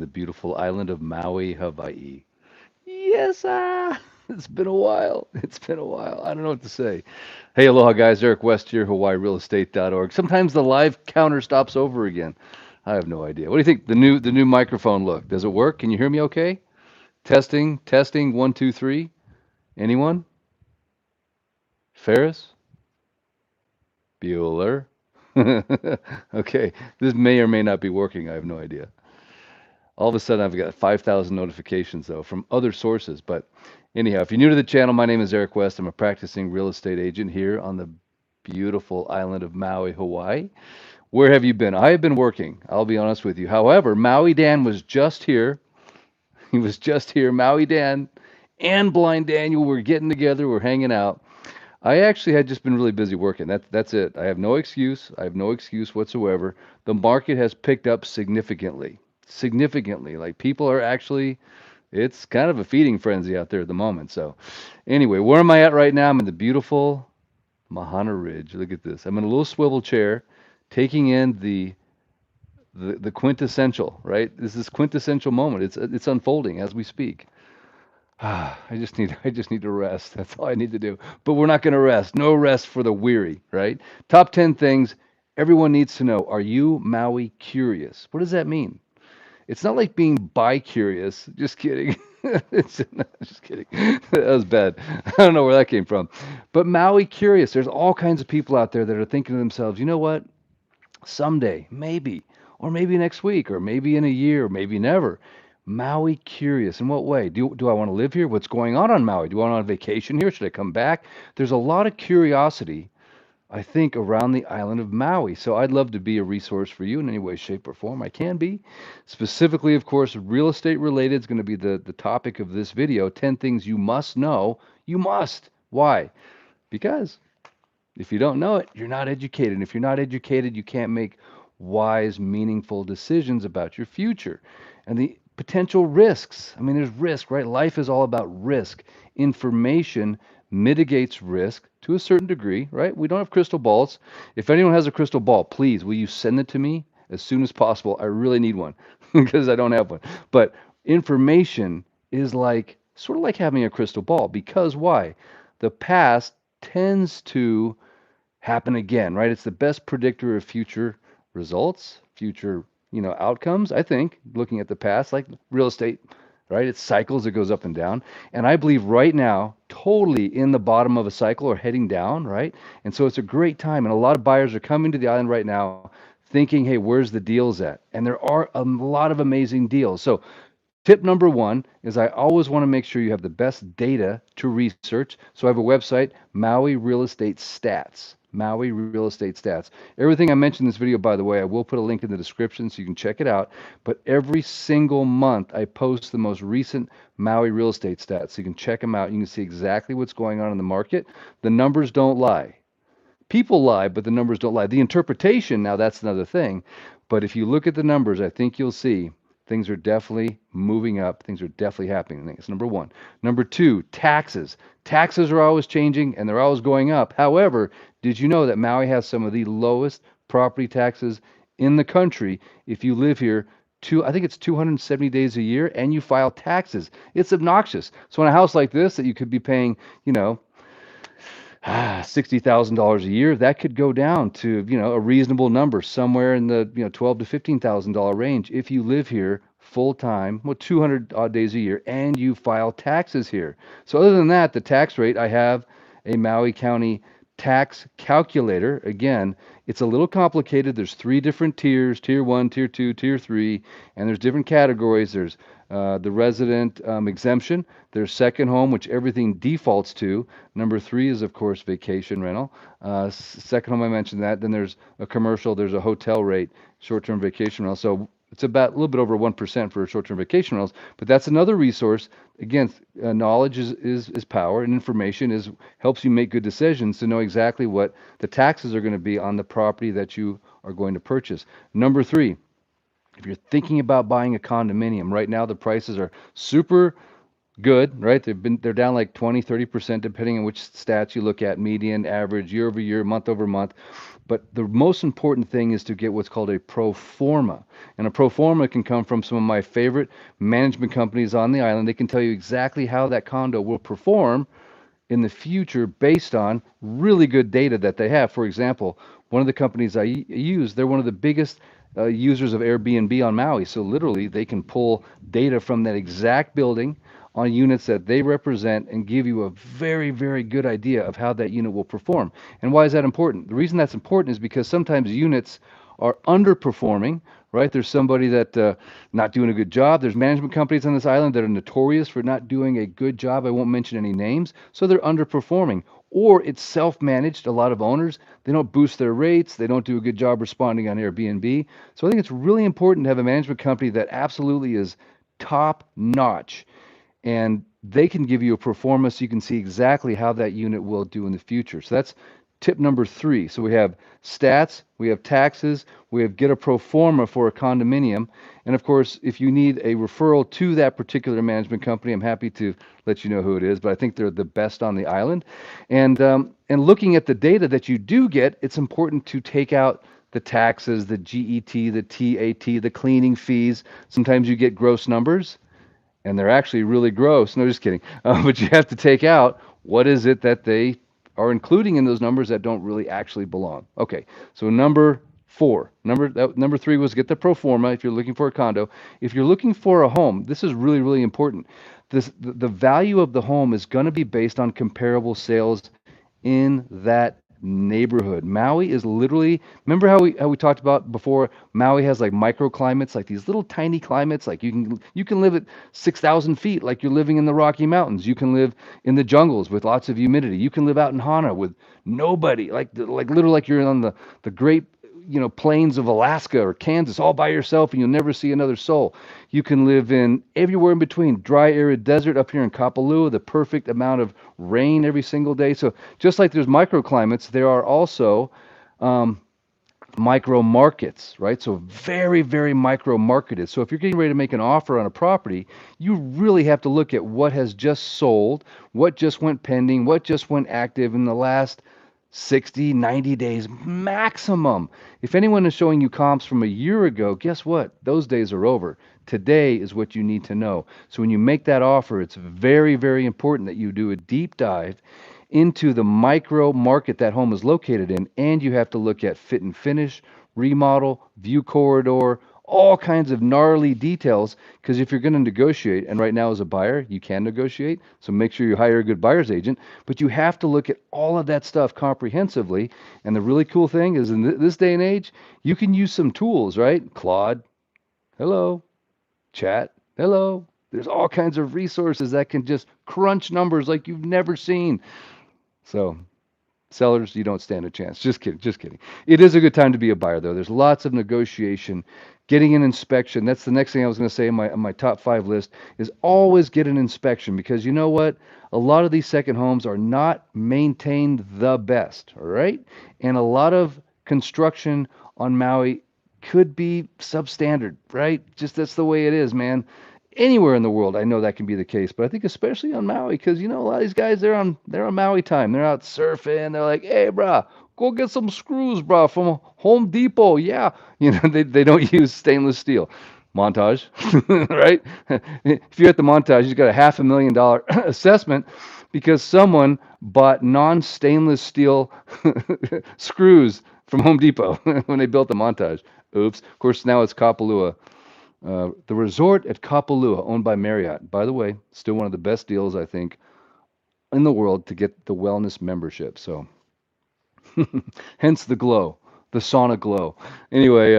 the beautiful island of Maui, Hawaii. Yes, it's been a while. It's been a while. I don't know what to say. Hey, aloha, guys. Eric West here, HawaiiRealEstate.org. Sometimes the live counter stops over again. I have no idea. What do you think? The new microphone look. Does it work? Can you hear me okay? Testing, testing. One, two, three. Anyone? Ferris? Bueller? Okay. This may or may not be working. I have no idea. All of a sudden, I've got 5,000 notifications, though, from other sources. But anyhow, if you're new to the channel, my name is Eric West. I'm a practicing real estate agent here on the beautiful island of Maui, Hawaii. Where have you been? I have been working, I'll be honest with you. However, Maui Dan was just here. He was just here. Maui Dan and Blind Daniel were getting together. We're hanging out. I actually had just been really busy working. That's it. I have no excuse. I have no excuse whatsoever. The market has picked up significantly. Significantly. Like people are actually it's kind of a feeding frenzy out there at the moment. So anyway, where am I at right now? I'm in the beautiful Mahana Ridge. Look at this. I'm in a little swivel chair taking in the quintessential, right? This is quintessential moment. It's unfolding as we speak. I just need to rest. That's all I need to do. But we're not going to rest. No rest for the weary, right? Top 10 things everyone needs to know. Are you Maui curious? What does that mean? It's not like being bi-curious. Just kidding. Just kidding. That was bad. I don't know where that came from. But Maui curious. There's all kinds of people out there that are thinking to themselves, you know what? Someday, maybe, or maybe next week, or maybe in a year, or maybe never. Maui curious. In what way? Do I want to live here? What's going on Maui? Do I want on vacation here? Should I come back? There's a lot of curiosity, I think, around the island of Maui. So I'd love to be a resource for you in any way, shape, or form. I can be. Specifically, of course, real estate related is going to be the topic of this video. 10 things you must know. You must. Why? Because if you don't know it, you're not educated. And if you're not educated, you can't make wise, meaningful decisions about your future. And the potential risks. I mean, there's risk, right? Life is all about risk. Information mitigates risk to a certain degree, right? We don't have crystal balls. If anyone has a crystal ball, please, will you send it to me as soon as possible? I really need one because I don't have one. But information is like sort of like having a crystal ball because why? The past tends to happen again, right? It's the best predictor of future results, future, outcomes, I think, looking at the past, like real estate, right? It's cycles, it goes up and down. And I believe right now, totally in the bottom of a cycle or heading down, right? And so it's a great time. And a lot of buyers are coming to the island right now thinking, hey, where's the deals at? And there are a lot of amazing deals. So tip number one is I always want to make sure you have the best data to research. So I have a website, Maui Real Estate Stats. Maui Real Estate Stats. Everything I mentioned in this video, by the way, I will put a link in the description so you can check it out. But every single month, I post the most recent Maui real estate stats. So you can check them out. You can see exactly what's going on in the market. The numbers don't lie. People lie, but the numbers don't lie. The interpretation, now that's another thing. But if you look at the numbers, I think you'll see things are definitely moving up. Things are definitely happening. I think it's number one. Number two, taxes. Taxes are always changing and they're always going up. However, did you know that Maui has some of the lowest property taxes in the country if you live here? I think it's 270 days a year and you file taxes. It's obnoxious. So in a house like this that you could be paying, $60,000 a year, that could go down to, a reasonable number somewhere in the, twelve to $15,000 range if you live here full time, 200 odd days a year, and you file taxes here. So other than that, the tax rate, I have a Maui County tax calculator. Again, it's a little complicated. There's three different tiers: tier one, tier two, tier three, and there's different categories. There's the resident exemption. There's second home, which everything defaults to. Number three is, of course, vacation rental. Second home, I mentioned that. Then there's a commercial. There's a hotel rate, short-term vacation rental. So it's about a little bit over 1% for short-term vacation rentals. But that's another resource. Again, knowledge is power, and information helps you make good decisions to know exactly what the taxes are going to be on the property that you are going to purchase. Number three, if you're thinking about buying a condominium, right now the prices are super good, right? They're down like 20, 30% depending on which stats you look at, median, average, year over year, month over month. But the most important thing is to get what's called a pro forma. And a pro forma can come from some of my favorite management companies on the island. They can tell you exactly how that condo will perform in the future based on really good data that they have. For example, one of the companies I use, they're one of the biggest users of Airbnb on Maui. So literally, they can pull data from that exact building on units that they represent and give you a very, very good idea of how that unit will perform. And why is that important? The reason that's important is because sometimes units are underperforming, right? There's somebody that not doing a good job. There's management companies on this island that are notorious for not doing a good job. I won't mention any names, so they're underperforming. Or it's self-managed. A lot of owners, they don't boost their rates. They don't do a good job responding on Airbnb. So I think it's really important to have a management company that absolutely is top notch, and they can give you a pro forma so you can see exactly how that unit will do in the future. So that's tip number three. So we have stats, we have taxes, we have get a pro forma for a condominium. And of course, if you need a referral to that particular management company, I'm happy to let you know who it is, but I think they're the best on the island. And looking at the data that you do get, it's important to take out the taxes, the GET, the TAT, the cleaning fees. Sometimes you get gross numbers and they're actually really gross. No, just kidding. But you have to take out what is it that they are including in those numbers that don't really actually belong. Okay, so number four, number three was get the pro forma if you're looking for a condo. If you're looking for a home, this is really really important. The value of the home is going to be based on comparable sales in that neighborhood. Maui is literally, remember how we talked about before, Maui has like microclimates, like these little tiny climates, like you can live at 6,000 feet like you're living in the Rocky Mountains. You can live in the jungles with lots of humidity. You can live out in Hana with nobody, like literally like you're on the great plains of Alaska or Kansas all by yourself and you'll never see another soul. You can live in everywhere in between, dry, arid desert up here in Kapalua, the perfect amount of rain every single day. So just like there's microclimates, there are also micro markets, right? So very, very micro marketed. So if you're getting ready to make an offer on a property, you really have to look at what has just sold, what just went pending, what just went active in the last 60, 90 days maximum. If anyone is showing you comps from a year ago, guess what? Those days are over. Today is what you need to know. So when you make that offer, it's very, very important that you do a deep dive into the micro market that home is located in, and you have to look at fit and finish, remodel, view corridor, all kinds of gnarly details. Because if you're going to negotiate, and right now as a buyer, you can negotiate, so make sure you hire a good buyer's agent, but you have to look at all of that stuff comprehensively. And the really cool thing is in this day and age, you can use some tools, right? Claude, hello, chat, hello. There's all kinds of resources that can just crunch numbers like you've never seen. So sellers, you don't stand a chance. Just kidding, just kidding. It is a good time to be a buyer, though. There's lots of negotiation, getting an inspection. That's the next thing I was going to say on my top five list is always get an inspection because you know what? A lot of these second homes are not maintained the best, all right? And a lot of construction on Maui could be substandard, right? Just that's the way it is, man. Anywhere in the world, I know that can be the case, but I think especially on Maui, because a lot of these guys they're on Maui time. They're out surfing. They're like, hey, brah, go get some screws, brah, from Home Depot. Yeah, they don't use stainless steel. Montage, right? If you're at the montage, you got a $500,000 assessment because someone bought non-stainless steel screws from Home Depot when they built the montage. Oops. Of course, now it's Kapalua. The resort at Kapalua, owned by Marriott. By the way, still one of the best deals, I think, in the world to get the wellness membership. So, hence the glow, the sauna glow. Anyway,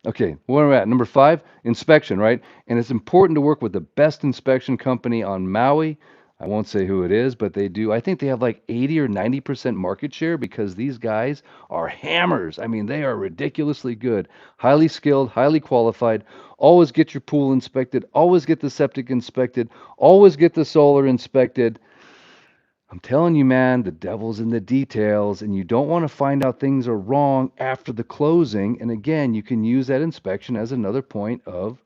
okay, where am I at? Number five, inspection, right? And it's important to work with the best inspection company on Maui. I won't say who it is, but they do. I think they have like 80 or 90% market share because these guys are hammers. I mean, they are ridiculously good, highly skilled, highly qualified. Always get your pool inspected, always get the septic inspected, always get the solar inspected. I'm telling you, man, the devil's in the details, and you don't want to find out things are wrong after the closing. And again, you can use that inspection as another point of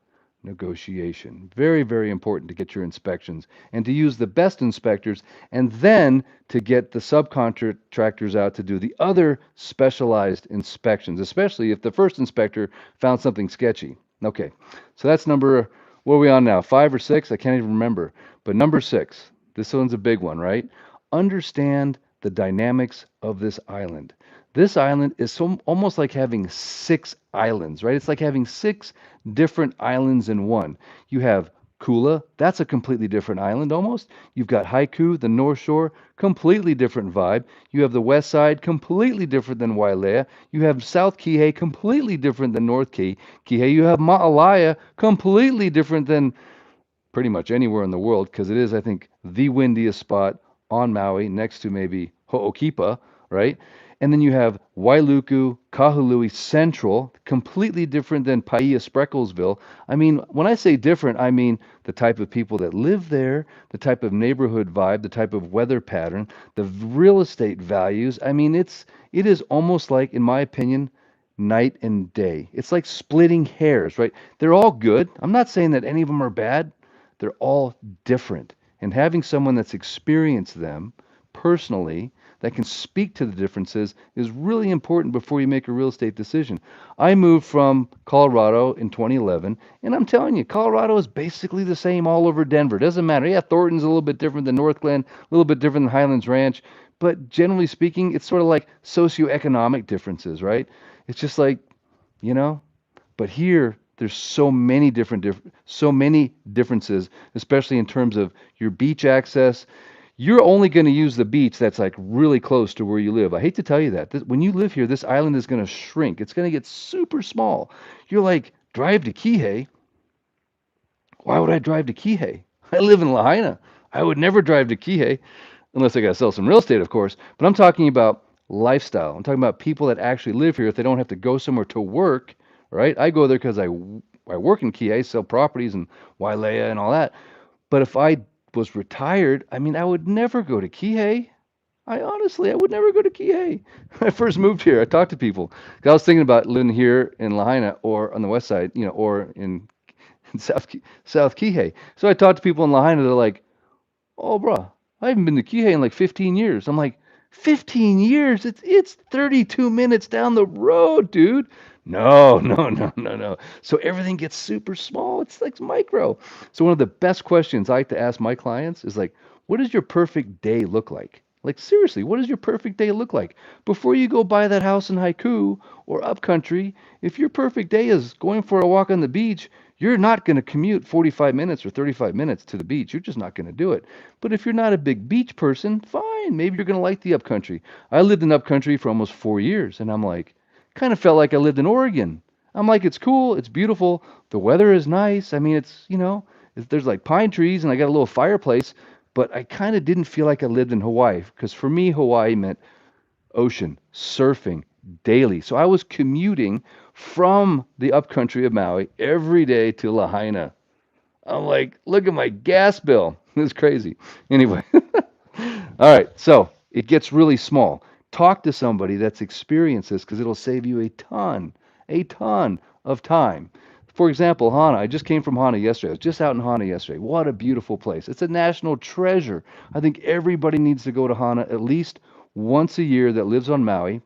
negotiation. Very, very important to get your inspections and to use the best inspectors and then to get the subcontractors out to do the other specialized inspections, especially if the first inspector found something sketchy. Okay, so that's number, what are we on now? Five or six? I can't even remember. But number six, this one's a big one, right? Understand the dynamics of this island. This island is so almost like having six islands, right? It's like having six different islands in one. You have Kula, that's a completely different island almost. You've got Haiku, the North Shore, completely different vibe. You have the West Side, completely different than Wailea. You have South Kihei, completely different than North Kihei. You have Ma'alaya, completely different than pretty much anywhere in the world because it is, I think, the windiest spot on Maui next to maybe Ho'okipa, right? And then you have Wailuku, Kahului Central, completely different than Paia Sprecklesville. I mean, when I say different, I mean the type of people that live there, the type of neighborhood vibe, the type of weather pattern, the real estate values. I mean, it is almost like, in my opinion, night and day. It's like splitting hairs, right? They're all good. I'm not saying that any of them are bad. They're all different. And having someone that's experienced them personally that can speak to the differences is really important before you make a real estate decision. I moved from Colorado in 2011, and I'm telling you, Colorado is basically the same all over Denver. It doesn't matter. Yeah, Thornton's a little bit different than North Glen, a little bit different than Highlands Ranch, but generally speaking, it's sort of like socioeconomic differences, right? It's just like, you know, but here, there's so many differences, especially in terms of your beach access. You're only going to use the beach that's like really close to where you live. I hate to tell you that. When you live here, this island is going to shrink. It's going to get super small. You're like, drive to Kihei. Why would I drive to Kihei? I live in Lahaina. I would never drive to Kihei unless I got to sell some real estate, of course. But I'm talking about lifestyle. I'm talking about people that actually live here if they don't have to go somewhere to work, right? I go there because I work in Kihei, sell properties and Wailea and all that. But if I was retired, I mean, I would never go to Kihei. I would never go to Kihei. When I first moved here, I talked to people. 'Cause I was thinking about living here in Lahaina or on the west side, or in South Kihei. So I talked to people in Lahaina. They're like, "Oh, bro, I haven't been to Kihei in like 15 years." I'm like, 15 years? It's 32 minutes down the road, dude. No, no, no, no, no. So everything gets super small. It's like micro. So one of the best questions I like to ask my clients is like, what does your perfect day look like? Like seriously, what does your perfect day look like? Before you go buy that house in Haiku or upcountry, if your perfect day is going for a walk on the beach, you're not going to commute 45 minutes or 35 minutes to the beach. You're just not going to do it. But if you're not a big beach person, fine. Maybe you're going to like the upcountry. I lived in upcountry for almost 4 years, and I'm like, kind of felt like I lived in Oregon. I'm like, it's cool. It's beautiful. The weather is nice. I mean, there's like pine trees, and I got a little fireplace. But I kind of didn't feel like I lived in Hawaii because for me, Hawaii meant ocean, surfing daily. So I was commuting from the upcountry of Maui every day to Lahaina. I'm like, look at my gas bill. It's crazy. Anyway, all right. So it gets really small. Talk to somebody that's experienced this because it'll save you a ton of time. For example, Hana. I just came from Hana yesterday. I was just out in Hana yesterday. What a beautiful place. It's a national treasure. I think everybody needs to go to Hana at least once a year that lives on Maui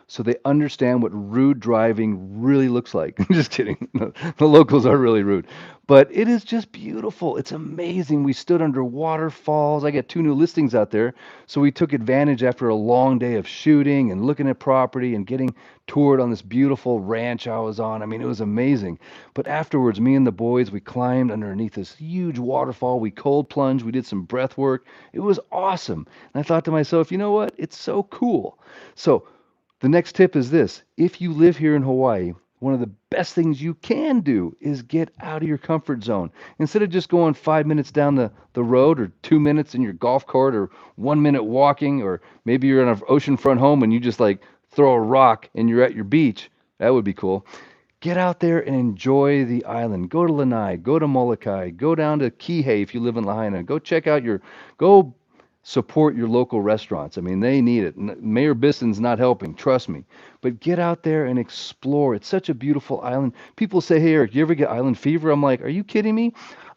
so they understand what rude driving really looks like. I'm just kidding. The locals are really rude. But it is just beautiful. It's amazing. We stood under waterfalls. I got two new listings out there. So we took advantage after a long day of shooting and looking at property and getting toured on this beautiful ranch I was on. I mean, it was amazing. But afterwards, me and the boys, we climbed underneath this huge waterfall. We cold plunged. We did some breath work. It was awesome. And I thought to myself, you know what? It's so cool. So the next tip is this. If you live here in Hawaii, one of the best things you can do is get out of your comfort zone. Instead of just going 5 minutes down the road or 2 minutes in your golf cart or 1 minute walking, or maybe you're in an oceanfront home and you just like throw a rock and you're at your beach. That would be cool. Get out there and enjoy the island. Go to Lanai, go to Molokai, go down to Kihei if you live in Lahaina. Go support your local restaurants. I mean, they need it. Mayor Bisson's not helping, trust me. But get out there and explore. It's such a beautiful island. People say, "Hey, Eric, you ever get island fever?" I'm like, "Are you kidding me?"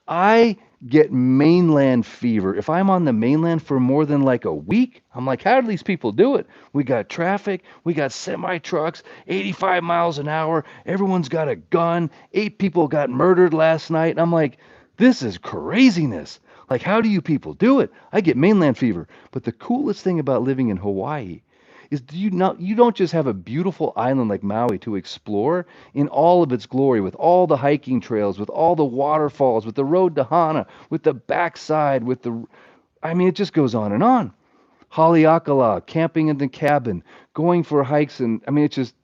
I get mainland fever. If I'm on the mainland for more than like a week, I'm like, how do these people do it? We got traffic, we got semi trucks, 85 miles an hour, everyone's got a gun, 8 people got murdered last night. And I'm like, this is craziness. Like, how do you people do it? I get mainland fever. But the coolest thing about living in Hawaii is you don't just have a beautiful island like Maui to explore in all of its glory with all the hiking trails, with all the waterfalls, with the road to Hana, with the backside, with the I mean it just goes on and on. Haleakala, camping in the cabin, going for hikes and I mean it's just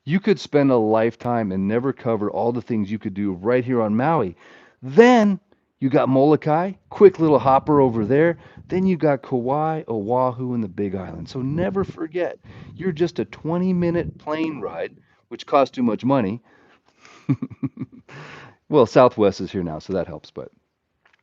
you could spend a lifetime and never cover all the things you could do right here on Maui. Then you got Molokai, quick little hopper over there. Then you got Kauai, Oahu, and the Big Island. So never forget, you're just a 20-minute plane ride, which costs too much money. Well, Southwest is here now, so that helps. But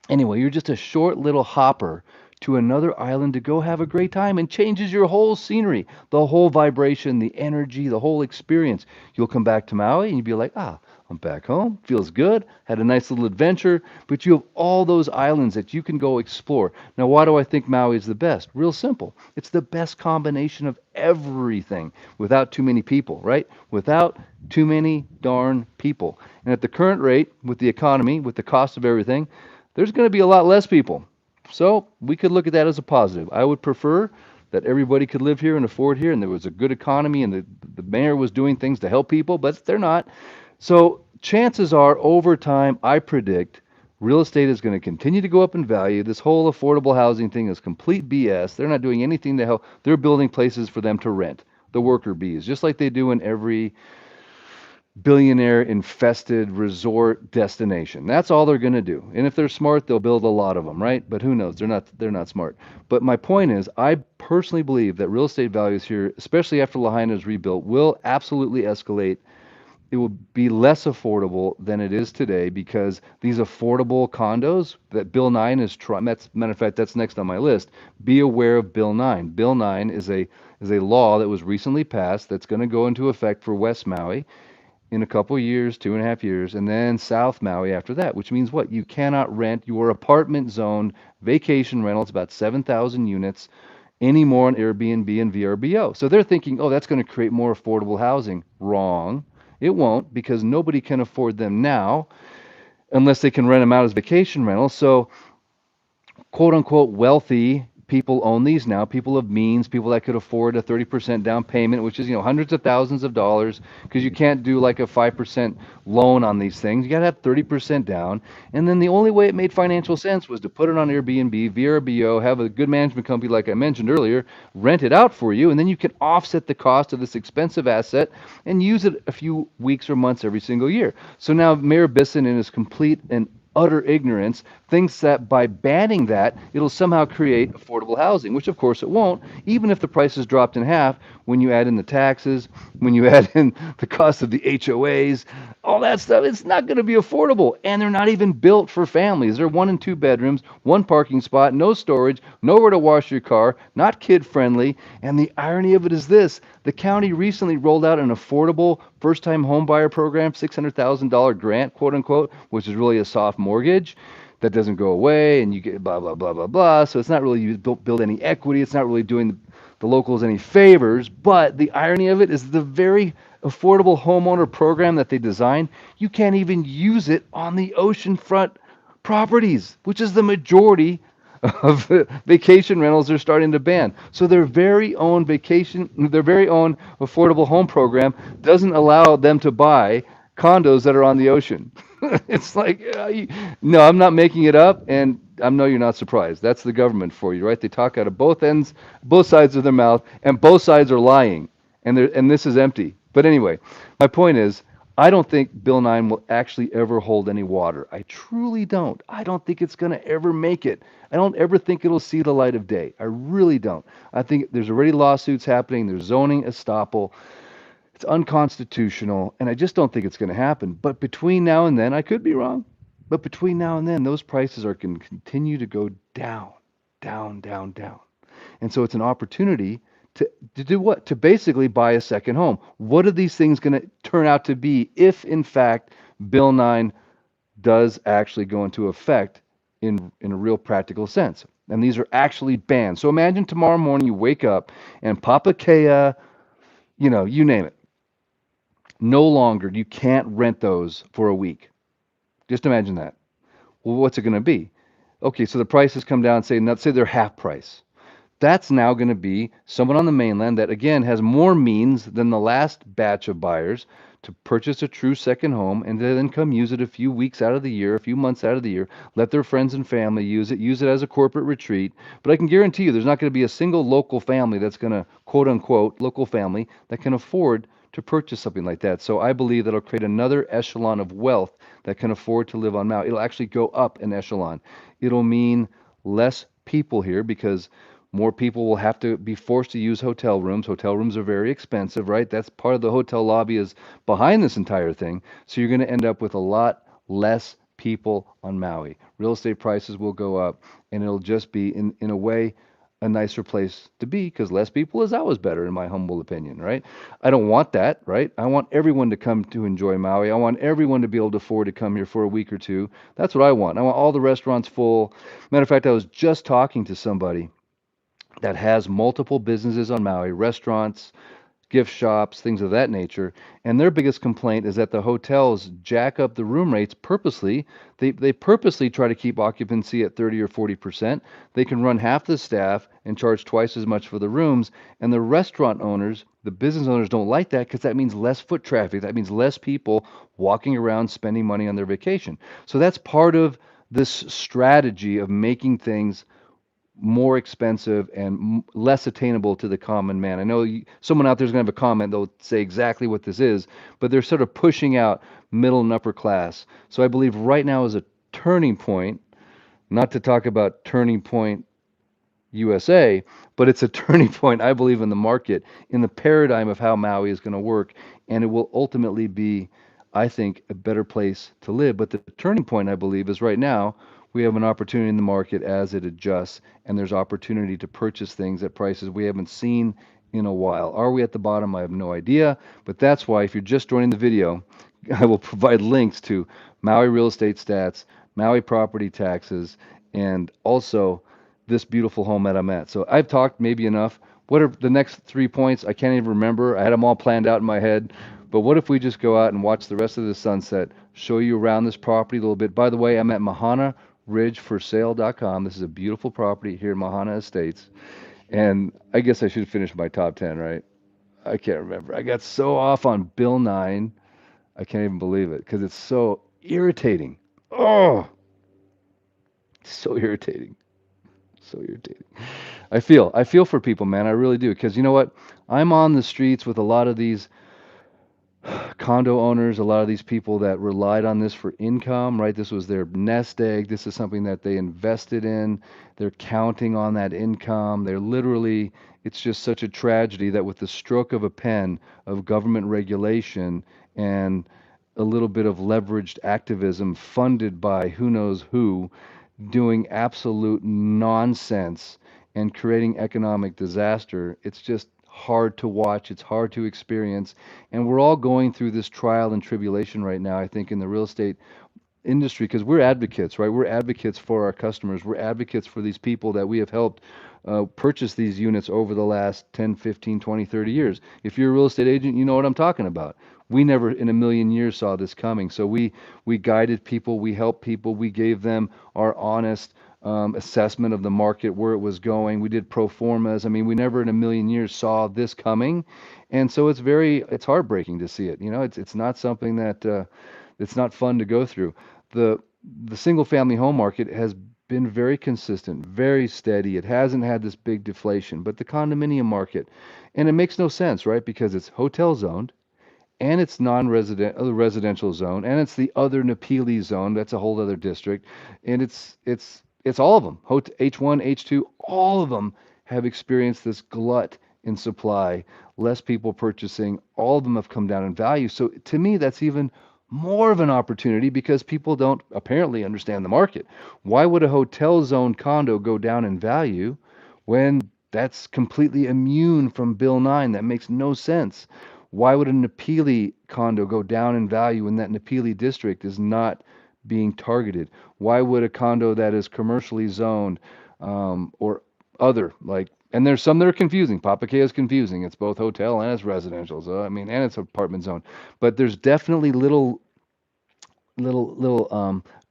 anyway, you're just a short little hopper to another island to go have a great time and changes your whole scenery, the whole vibration, the energy, the whole experience. You'll come back to Maui and you'll be like, ah, I'm back home. Feels good. Had a nice little adventure. But you have all those islands that you can go explore. Now, why do I think Maui is the best? Real simple. It's the best combination of everything without too many people, right? Without too many darn people. And at the current rate, with the economy, with the cost of everything, there's going to be a lot less people. So we could look at that as a positive. I would prefer that everybody could live here and afford here, and there was a good economy, and the mayor was doing things to help people, but they're not. So chances are, over time, I predict real estate is going to continue to go up in value. This whole affordable housing thing is complete BS. They're not doing anything to help. They're building places for them to rent, the worker bees, just like they do in every billionaire infested resort destination. That's all they're going to do. And if they're smart, they'll build a lot of them, right? But who knows? They're not smart. But my point is, I personally believe that real estate values here, especially after Lahaina is rebuilt, will absolutely escalate. It will be less affordable than it is today because these affordable condos that Bill 9 is trying. That's matter of fact, that's next on my list. Be aware of Bill 9. Bill 9 is a law that was recently passed that's going to go into effect for West Maui in a couple of years, 2.5 years, and then South Maui after that, which means what? You cannot rent your apartment zone vacation rental. It's about 7,000 units anymore on Airbnb and VRBO. So they're thinking, oh, that's going to create more affordable housing. Wrong. It won't because nobody can afford them now unless they can rent them out as vacation rentals. So quote unquote wealthy people own these now. People of means, people that could afford a 30% down payment, which is, hundreds of thousands of dollars, because you can't do like a 5% loan on these things. You got to have 30% down. And then the only way it made financial sense was to put it on Airbnb, VRBO, have a good management company, like I mentioned earlier, rent it out for you, and then you can offset the cost of this expensive asset and use it a few weeks or months every single year. So now Mayor Bisson, in his complete and utter ignorance, thinks that by banning that, it'll somehow create affordable housing, which of course it won't, even if the prices dropped in half when you add in the taxes, when you add in the cost of the HOAs, all that stuff. It's not going to be affordable. And they're not even built for families. They're 1 and 2 bedrooms, one parking spot, no storage, nowhere to wash your car, not kid friendly. And the irony of it is this: the county recently rolled out an affordable first time home buyer program, $600,000 grant, quote unquote, which is really a soft mortgage that doesn't go away, and you get blah blah blah blah blah. So it's not really, you don't build any equity. It's not really doing the locals any favors. But the irony of it is the very affordable homeowner program that they designed, you can't even use it on the oceanfront properties, which is the majority of vacation rentals they're starting to ban. So their very own affordable home program doesn't allow them to buy condos that are on the ocean. It's like, no, I'm not making it up, and I know you're not surprised. That's the government for you, right? They talk out of both ends, both sides of their mouth, and both sides are lying, and this is empty. But anyway, my point is, I don't think Bill 9 will actually ever hold any water. I truly don't. I don't think it's going to ever make it. I don't ever think it'll see the light of day. I really don't. I think there's already lawsuits happening. There's zoning estoppel. It's unconstitutional, and I just don't think it's going to happen. But between now and then, I could be wrong, but between now and then, those prices are going to continue to go down, down, down, down. And so it's an opportunity to do what? To basically buy a second home. What are these things going to turn out to be if, in fact, Bill 9 does actually go into effect in a real practical sense? And these are actually banned. So imagine tomorrow morning you wake up and Papa Kea, you name it, no longer, you can't rent those for a week. Just imagine that. Well, what's it going to be? Okay, so the prices come down, say, let's say they're half price. That's now going to be someone on the mainland that, again, has more means than the last batch of buyers to purchase a true second home and to then come use it a few weeks out of the year, a few months out of the year, let their friends and family use it as a corporate retreat. But I can guarantee you there's not going to be a single local family that's going to, quote unquote, local family that can afford to purchase something like that. So I believe that'll create another echelon of wealth that can afford to live on Maui. It'll actually go up an echelon. It'll mean less people here because more people will have to be forced to use hotel rooms. Hotel rooms are very expensive, right? That's part of the hotel lobby is behind this entire thing. So you're going to end up with a lot less people on Maui. Real estate prices will go up, and it'll just be, in a way, a nicer place to be because less people is always better, in my humble opinion, right? I don't want that, right? I want everyone to come to enjoy Maui. I want everyone to be able to afford to come here for a week or two. That's what I want. I want all the restaurants full. Matter of fact, I was just talking to somebody that has multiple businesses on Maui, restaurants, gift shops, things of that nature. And their biggest complaint is that the hotels jack up the room rates purposely. They purposely try to keep occupancy at 30 or 40%. They can run half the staff and charge twice as much for the rooms. And the restaurant owners, the business owners don't like that because that means less foot traffic. That means less people walking around spending money on their vacation. So that's part of this strategy of making things more expensive and less attainable to the common man. I know someone out there is going to have a comment. They'll say exactly what this is, but they're sort of pushing out middle and upper class. So I believe right now is a turning point, not to talk about turning point USA, but it's a turning point, I believe, in the market, in the paradigm of how Maui is going to work, and it will ultimately be, I think, a better place to live. But the turning point, I believe, is right now we have an opportunity in the market as it adjusts, and there's opportunity to purchase things at prices we haven't seen in a while. Are we at the bottom? I have no idea, but that's why if you're just joining the video, I will provide links to Maui real estate stats, Maui property taxes, and also this beautiful home that I'm at. So I've talked maybe enough. What are the next 3 points? I can't even remember. I had them all planned out in my head. But what if we just go out and watch the rest of the sunset, show you around this property a little bit? By the way, I'm at mahanaridgeforsale.com. This is a beautiful property here in Mahana Estates. And I guess I should finish my top 10, right? I can't remember. I got so off on Bill 9. I can't even believe it because it's so irritating. Oh, so irritating. So irritating. I feel for people, man. I really do. Because you know what? I'm on the streets with a lot of these condo owners, a lot of these people that relied on this for income, right? This was their nest egg. This is something that they invested in. They're counting on that income. They're literally, it's just such a tragedy that with the stroke of a pen of government regulation and a little bit of leveraged activism funded by who knows who, doing absolute nonsense and creating economic disaster. It's just hard to watch, it's hard to experience. And we're all going through this trial and tribulation right now, I think, in the real estate industry because we're advocates, right? We're advocates for our customers. We're advocates for these people that we have helped purchase these units over the last 10, 15, 20, 30 years. If you're a real estate agent, you know what I'm talking about. We never in a million years saw this coming. So we guided people, we helped people, we gave them our honest assessment of the market, where it was going. We did pro formas. I mean, we never in a million years saw this coming. And so it's heartbreaking to see it. You know, it's not something that it's not fun to go through. The the single family home market has been very consistent, very steady. It hasn't had this big deflation, but the condominium market, and it makes no sense, right? Because it's hotel zoned and it's non-resident residential zone and it's the other Napili zone. That's a whole other district, and it's all of them. H1, H2, all of them have experienced this glut in supply, less people purchasing. All of them have come down in value. So to me, that's even more of an opportunity because people don't apparently understand the market. Why would a hotel zone condo go down in value when That's completely immune from Bill 9. That makes no sense. Why would a Napili condo go down in value when that Napili district is not being targeted? Why would a condo that is commercially zoned or other, like, and there's some that are confusing. Papakea is confusing. It's both hotel and it's residential. So, I mean, and it's apartment zone. But there's definitely little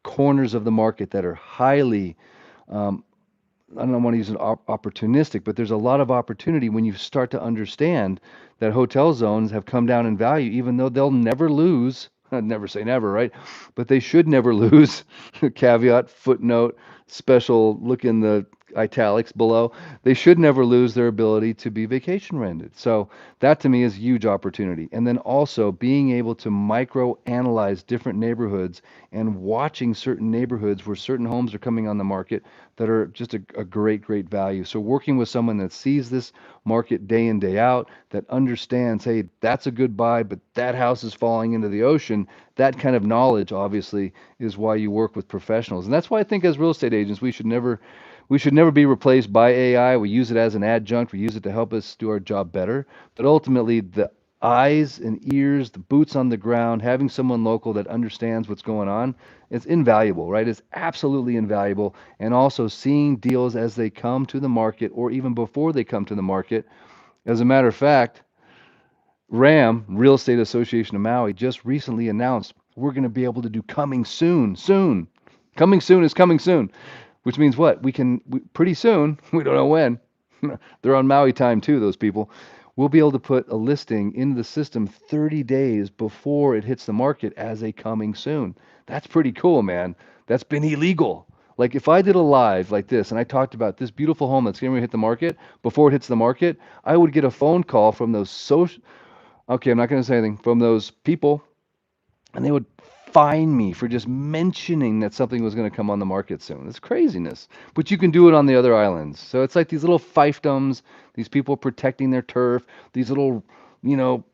corners of the market that are highly um, I don't want to use an opportunistic, but there's a lot of opportunity when you start to understand that hotel zones have come down in value, even though they'll never lose. I'd never say never, right? But they should never lose. Caveat, footnote, special look in the italics below. They should never lose their ability to be vacation rented. So that to me is huge opportunity. And then also being able to micro analyze different neighborhoods and watching certain neighborhoods where certain homes are coming on the market that are just a great value. So working with someone that sees this market day in, day out, that understands, hey, that's a good buy, but that house is falling into the ocean. That kind of knowledge, obviously, is why you work with professionals. And that's why I think as real estate agents, we should never be replaced by AI. We use it as an adjunct. We use it to help us do our job better. But ultimately, the eyes and ears, the boots on the ground, having someone local that understands what's going on, it's invaluable, right? It's absolutely invaluable. And also seeing deals as they come to the market or even before they come to the market. As a matter of fact, RAM, Real Estate Association of Maui, just recently announced we're going to be able to do coming soon. Soon. Coming soon is coming soon, which means what? Pretty soon, we don't know when. They're on Maui time too, those people. We'll be able to put a listing into the system 30 days before it hits the market as a coming soon. That's pretty cool, man. That's been illegal. Like if I did a live like this and I talked about this beautiful home that's going to hit the market before it hits the market, I would get a phone call from those social, okay, I'm not going to say anything, from those people, and they would fine me for just mentioning that something was going to come on the market soon. It's craziness. But you can do it on the other islands. So it's like these little fiefdoms, these people protecting their turf, these little, you know,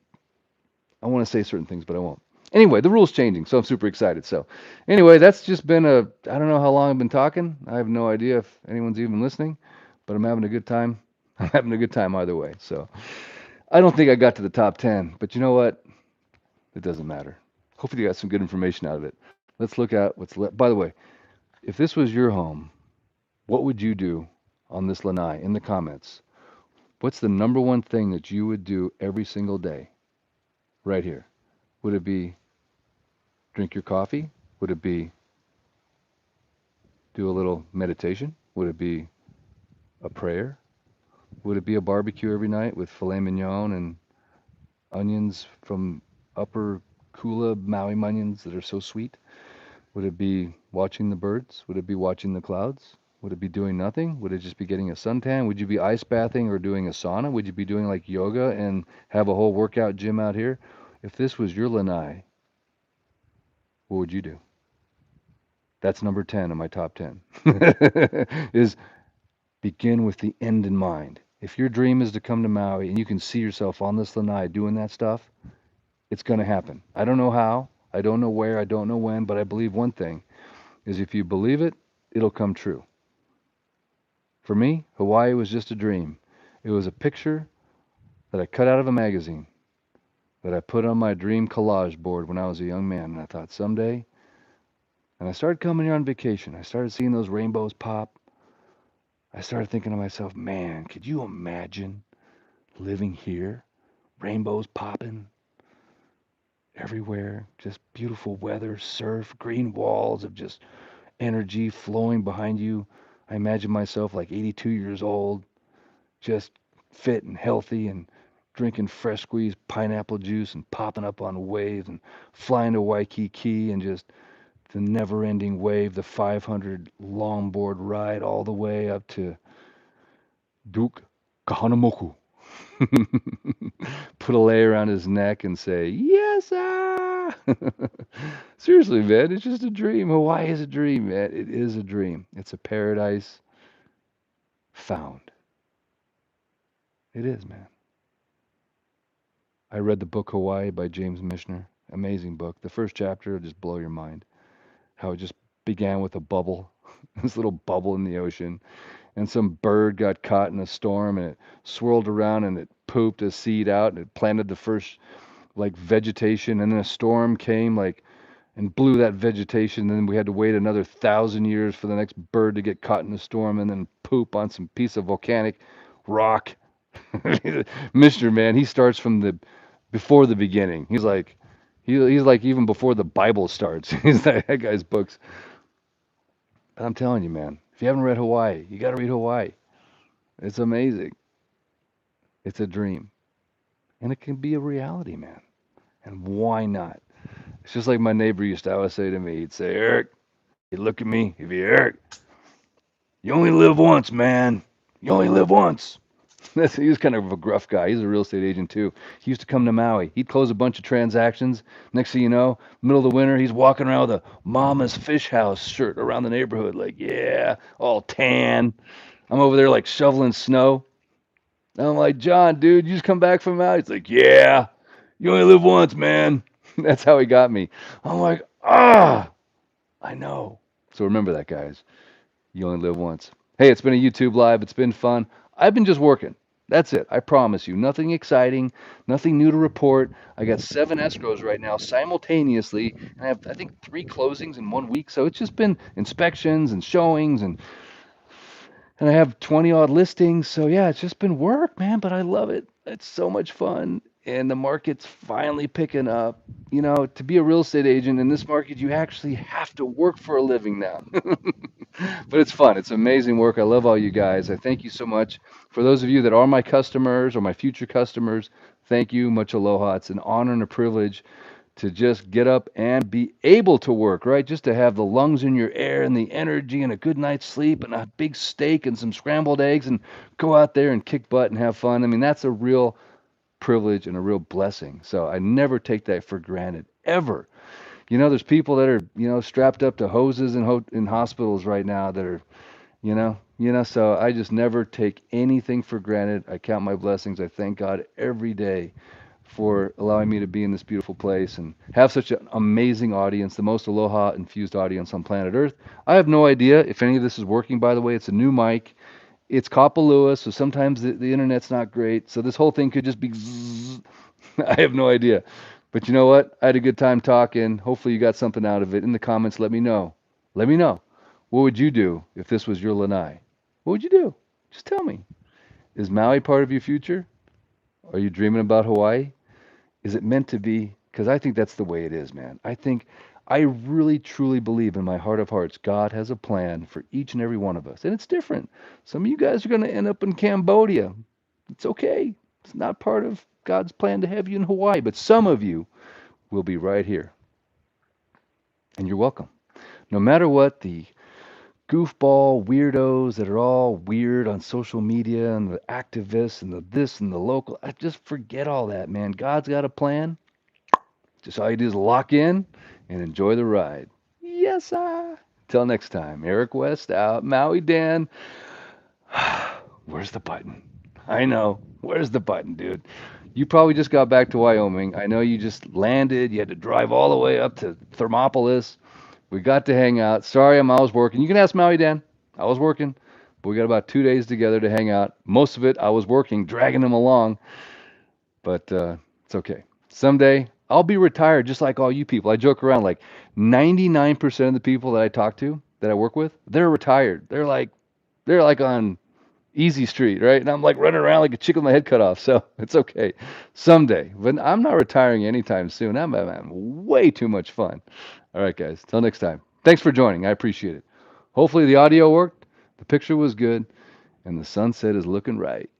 I want to say certain things, but I won't. Anyway, the rule's changing, so I'm super excited. So, anyway, that's just been I don't know how long I've been talking. I have no idea if anyone's even listening, but I'm having a good time. I'm having a good time either way. So, I don't think I got to the top 10, but you know what? It doesn't matter. Hopefully, you got some good information out of it. Let's look at what's left. By the way, if this was your home, what would you do on this lanai in the comments? What's the number one thing that you would do every single day right here? Would it be drink your coffee? Would it be do a little meditation? Would it be a prayer? Would it be a barbecue every night with filet mignon and onions from upper Kula Maui onions that are so sweet? Would it be watching the birds? Would it be watching the clouds? Would it be doing nothing? Would it just be getting a suntan? Would you be ice bathing or doing a sauna? Would you be doing like yoga and have a whole workout gym out here? If this was your lanai, what would you do? That's number 10 on my top 10. Is begin with the end in mind. If your dream is to come to Maui and you can see yourself on this lanai doing that stuff, it's going to happen. I don't know how, I don't know where, I don't know when, but I believe one thing is if you believe it, it'll come true. For me, Hawaii was just a dream. It was a picture that I cut out of a magazine that I put on my dream collage board when I was a young man. And I thought someday, and I started coming here on vacation. I started seeing those rainbows pop. I started thinking to myself, man, could you imagine living here? Rainbows popping everywhere, just beautiful weather, surf, green walls of just energy flowing behind you. I imagine myself like 82 years old, just fit and healthy and drinking fresh squeezed pineapple juice and popping up on waves and flying to Waikiki and just the never ending wave, the 500 longboard ride all the way up to Duke Kahanamoku. Put a lei around his neck and say, yes, ah. Seriously, man, it's just a dream. Hawaii is a dream, man. It is a dream. It's a paradise found. It is, man. I read the book Hawaii by James Michener. Amazing book. The first chapter will just blow your mind. How it just began with a bubble, this little bubble in the ocean, and some bird got caught in a storm and it swirled around and it pooped a seed out and it planted the first like vegetation, and then a storm came like and blew that vegetation. And then we had to wait another 1,000 years for the next bird to get caught in a storm and then poop on some piece of volcanic rock. Mister Man, he starts from the before the beginning. He's like even before the Bible starts. He's that guy's books. I'm telling you, man, if you haven't read Hawaii, you got to read Hawaii. It's amazing. It's a dream, and it can be a reality, man. And why not? It's just like my neighbor used to always say to me. He'd say, "Eric, he'd look at me. He'd be, Eric, you only live once, man. You only live once." He was kind of a gruff guy. He's a real estate agent too. He used to come to Maui. He'd close a bunch of transactions. Next thing you know, middle of the winter, he's walking around with a Mama's Fish House shirt around the neighborhood, like, yeah, all tan. I'm over there like shoveling snow. And I'm like, John, dude, you just come back from Maui? He's like, yeah, you only live once, man. That's how he got me. I'm like, ah, I know. So remember that, guys. You only live once. Hey, it's been a YouTube live. It's been fun. I've been just working. That's it. I promise you. Nothing exciting, nothing new to report. I got 7 escrows right now simultaneously, and I think 3 closings in 1 week. So it's just been inspections and showings, and I have 20 odd listings. So yeah, it's just been work, man, but I love it. It's so much fun. And the market's finally picking up. You know, to be a real estate agent in this market, you actually have to work for a living now. But it's fun. It's amazing work. I love all you guys. I thank you so much. For those of you that are my customers or my future customers, thank you. Much aloha. It's an honor and a privilege to just get up and be able to work, right? Just to have the lungs in your air and the energy and a good night's sleep and a big steak and some scrambled eggs and go out there and kick butt and have fun. I mean, that's a real privilege and a real blessing. So I never take that for granted, ever. You know, there's people that are, strapped up to hoses in hospitals right now that are, so I just never take anything for granted. I count my blessings. I thank God every day for allowing me to be in this beautiful place and have such an amazing audience, the most aloha infused audience on planet Earth. I have no idea if any of this is working, by the way. It's a new mic. It's Kapalua, so sometimes the internet's not great. So this whole thing could just be zzz. I have no idea. But you know what? I had a good time talking. Hopefully you got something out of it. In the comments, let me know. Let me know. What would you do if this was your lanai? What would you do? Just tell me. Is Maui part of your future? Are you dreaming about Hawaii? Is it meant to be? Because I think that's the way it is, man. I really truly believe in my heart of hearts, God has a plan for each and every one of us. And it's different. Some of you guys are going to end up in Cambodia. It's okay. It's not part of God's plan to have you in Hawaii, but some of you will be right here. And you're welcome. No matter what, the goofball weirdos that are all weird on social media and the activists and the this and the local, I just forget all that, man. God's got a plan. Just all you do is lock in and enjoy the ride. Yes, sir. Till next time, Eric West out, Maui Dan. Where's the button? I know. Where's the button, dude? You probably just got back to Wyoming. I know you just landed. You had to drive all the way up to Thermopolis. We got to hang out. Sorry, I was working. You can ask Maui Dan. I was working, but we got about 2 days together to hang out. Most of it I was working, dragging him along, but it's okay. Someday I'll be retired just like all you people. I joke around like 99% of the people that I talk to, that I work with, they're retired. They're like on easy street, right? And I'm like running around like a chicken with my head cut off. So it's okay. Someday. But I'm not retiring anytime soon. I'm having way too much fun. All right, guys. Till next time. Thanks for joining. I appreciate it. Hopefully the audio worked, the picture was good, and the sunset is looking right.